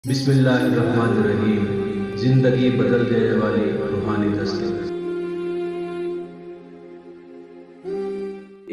بسم اللہ الرحمن الرحیم۔ زندگی بدل دینے والی روحانی دستک۔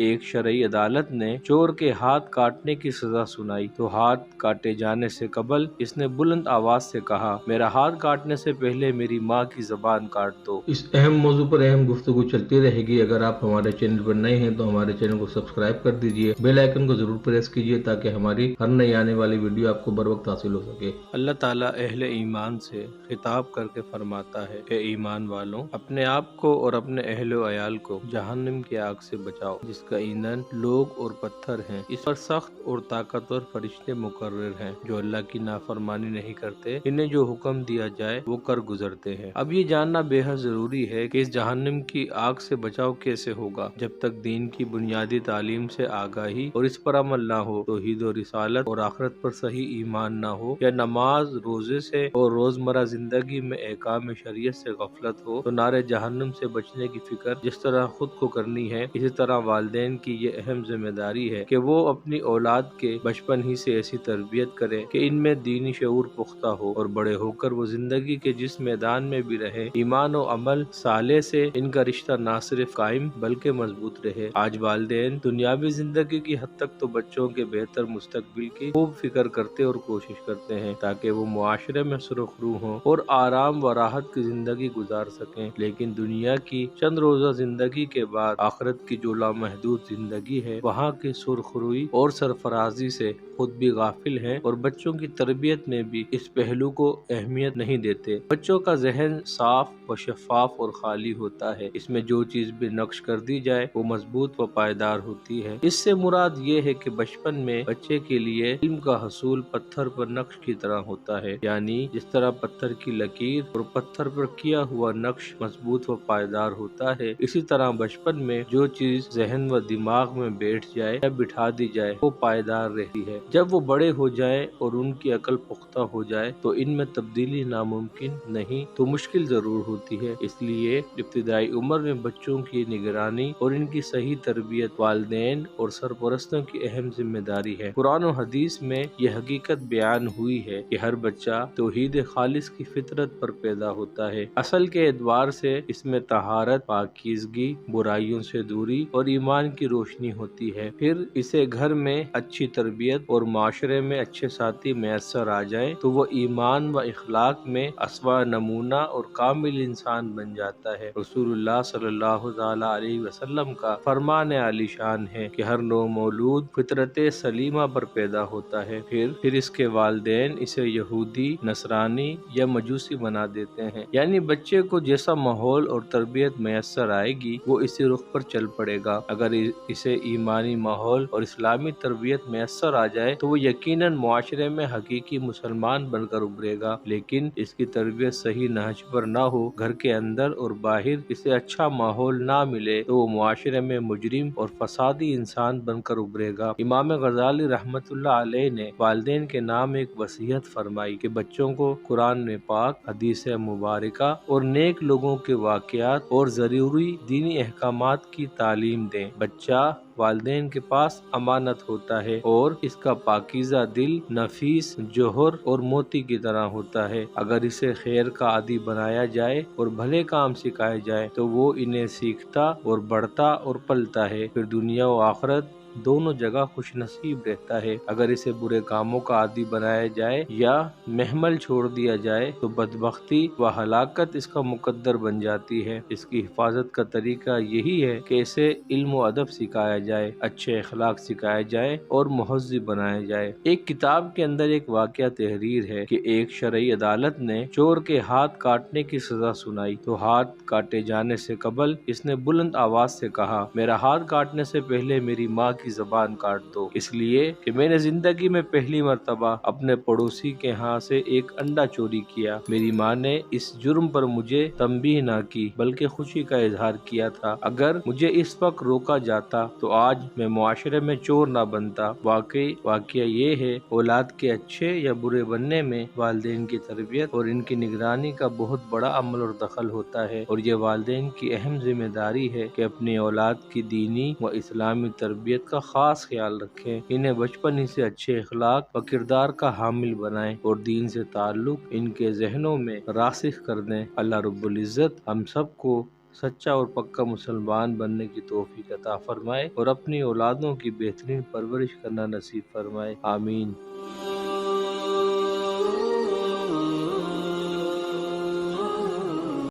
ایک شرعی عدالت نے چور کے ہاتھ کاٹنے کی سزا سنائی تو ہاتھ کاٹے جانے سے قبل اس نے بلند آواز سے کہا، میرا ہاتھ کاٹنے سے پہلے میری ماں کی زبان کاٹ دو۔ اس اہم موضوع پر اہم گفتگو چلتی رہے گی۔ اگر آپ ہمارے چینل پر نئے ہیں تو ہمارے چینل کو سبسکرائب کر دیجئے، بیل آئیکن کو ضرور پریس کیجئے تاکہ ہماری ہر نئی آنے والی ویڈیو آپ کو بر وقت حاصل ہو سکے۔ اللہ تعالیٰ اہل ایمان سے خطاب کر کے فرماتا ہے، اے ایمان والوں، اپنے آپ کو اور اپنے اہل و عیال کو جہنم کی آگ سے بچاؤ جس کا ایندھن لوگ اور پتھر ہیں۔ اس پر سخت اور طاقتور فرشتے مقرر ہیں جو اللہ کی نافرمانی نہیں کرتے، انہیں جو حکم دیا جائے وہ کر گزرتے ہیں۔ اب یہ جاننا بے حد ضروری ہے کہ اس جہنم کی آگ سے بچاؤ کیسے ہوگا۔ جب تک دین کی بنیادی تعلیم سے آگاہی اور اس پر عمل نہ ہو، توحید و رسالت اور آخرت پر صحیح ایمان نہ ہو، یا نماز روزے سے اور روزمرہ زندگی میں احکام شریعت سے غفلت ہو، تو نار جہنم سے بچنے کی فکر جس طرح خود کو کرنی ہے، اسی طرح والدین کی یہ اہم ذمہ داری ہے کہ وہ اپنی اولاد کے بچپن ہی سے ایسی تربیت کریں کہ ان میں دینی شعور پختہ ہو، اور بڑے ہو کر وہ زندگی کے جس میدان میں بھی رہے، ایمان و عمل صالح سے ان کا رشتہ نہ صرف قائم بلکہ مضبوط رہے۔ آج والدین دنیاوی زندگی کی حد تک تو بچوں کے بہتر مستقبل کی خوب فکر کرتے اور کوشش کرتے ہیں تاکہ وہ معاشرے میں سرخرو ہوں اور آرام و راحت کی زندگی گزار سکیں، لیکن دنیا کی چند روزہ زندگی کے بعد آخرت کی جو لامحدود زندگی ہے، وہاں کی سرخروئی اور سرفرازی سے خود بھی غافل ہیں اور بچوں کی تربیت میں بھی اس پہلو کو اہمیت نہیں دیتے۔ بچوں کا ذہن صاف و شفاف اور خالی ہوتا ہے، اس میں جو چیز بھی نقش کر دی جائے وہ مضبوط و پائیدار ہوتی ہے۔ اس سے مراد یہ ہے کہ بچپن میں بچے کے لیے علم کا حصول پتھر پر نقش کی طرح ہوتا ہے، یعنی جس طرح پتھر کی لکیر اور پتھر پر کیا ہوا نقش مضبوط و پائیدار ہوتا ہے، اسی طرح بچپن میں جو چیز ذہن و دماغ میں بیٹھ جائے یا بٹھا دی جائے وہ پائیدار رہتی ہے۔ جب وہ بڑے ہو جائیں اور ان کی عقل پختہ ہو جائے تو ان میں تبدیلی ناممکن نہیں تو مشکل ضرور ہوتی ہے۔ اس لیے ابتدائی عمر میں بچوں کی نگرانی اور ان کی صحیح تربیت والدین اور سرپرستوں کی اہم ذمہ داری ہے۔ قرآن و حدیث میں یہ حقیقت بیان ہوئی ہے کہ ہر بچہ توحید خالص کی فطرت پر پیدا ہوتا ہے۔ اصل کے اعتبار سے اس میں طہارت، پاکیزگی، برائیوں سے دوری اور ایمان کی روشنی ہوتی ہے۔ پھر اسے گھر میں اچھی تربیت اور معاشرے میں اچھے ساتھی میسر آ جائیں تو وہ ایمان و اخلاق میں اسوہ نمونہ اور کامل انسان بن جاتا ہے۔ رسول اللہ صلی اللہ تعالی علیہ وسلم کا فرمان عالی شان ہے کہ ہر نو مولود فطرت سلیمہ پر پیدا ہوتا ہے، پھر اس کے والدین اسے یہودی، نصرانی یا مجوسی بنا دیتے ہیں، یعنی بچے کو جیسا ماحول اور تربیت میسر آئے گی وہ اسی رخ پر چل پڑے گا۔ اگر اسے ایمانی ماحول اور اسلامی تربیت میسر آ جائے تو وہ یقیناً معاشرے میں حقیقی مسلمان بن کر ابھرے گا، لیکن اس کی تربیت صحیح نہج پر نہ ہو، گھر کے اندر اور باہر اسے اچھا ماحول نہ ملے تو وہ معاشرے میں مجرم اور فسادی انسان بن کر ابھرے گا۔ امام غزالی رحمت اللہ علیہ نے والدین کے نام ایک وصیت فرمائی کہ بچوں کو قرآن پاک، حدیث مبارکہ اور نیک لوگوں کے واقعات اور ضروری دینی احکامات کی تعلیم دیں۔ بچہ والدین کے پاس امانت ہوتا ہے اور اس کا پاکیزہ دل نفیس جوہر اور موتی کی طرح ہوتا ہے۔ اگر اسے خیر کا عادی بنایا جائے اور بھلے کام سکھائے جائے تو وہ انہیں سیکھتا اور بڑھتا اور پلتا ہے، پھر دنیا و آخرت دونوں جگہ خوش نصیب رہتا ہے۔ اگر اسے برے کاموں کا عادی بنایا جائے یا محمل چھوڑ دیا جائے تو بدبختی و ہلاکت اس کا مقدر بن جاتی ہے۔ اس کی حفاظت کا طریقہ یہی ہے کہ اسے علم و ادب سکھایا جائے، اچھے اخلاق سکھائے جائیں اور مہذب بنایا جائے۔ ایک کتاب کے اندر ایک واقعہ تحریر ہے کہ ایک شرعی عدالت نے چور کے ہاتھ کاٹنے کی سزا سنائی تو ہاتھ کاٹے جانے سے قبل اس نے بلند آواز سے کہا، میرا ہاتھ کاٹنے سے پہلے میری ماں کی زبان کاٹ دو، اس لیے کہ میں نے زندگی میں پہلی مرتبہ اپنے پڑوسی کے ہاں سے ایک انڈا چوری کیا۔ میری ماں نے اس جرم پر مجھے تنبیہ نہ کی بلکہ خوشی کا اظہار کیا تھا۔ اگر مجھے اس وقت روکا جاتا تو آج میں معاشرے میں چور نہ بنتا۔ واقعہ یہ ہے اولاد کے اچھے یا برے بننے میں والدین کی تربیت اور ان کی نگرانی کا بہت بڑا عمل اور دخل ہوتا ہے، اور یہ والدین کی اہم ذمہ داری ہے کہ اپنی اولاد کی دینی و اسلامی تربیت کا کا خاص خیال رکھیں، انہیں بچپن ہی سے اچھے اخلاق و کردار کا حامل بنائیں اور دین سے تعلق ان کے ذہنوں میں راسخ کر دیں۔ اللہ رب العزت ہم سب کو سچا اور پکا مسلمان بننے کی توفیق عطا فرمائے اور اپنی اولادوں کی بہترین پرورش کرنا نصیب فرمائے، آمین۔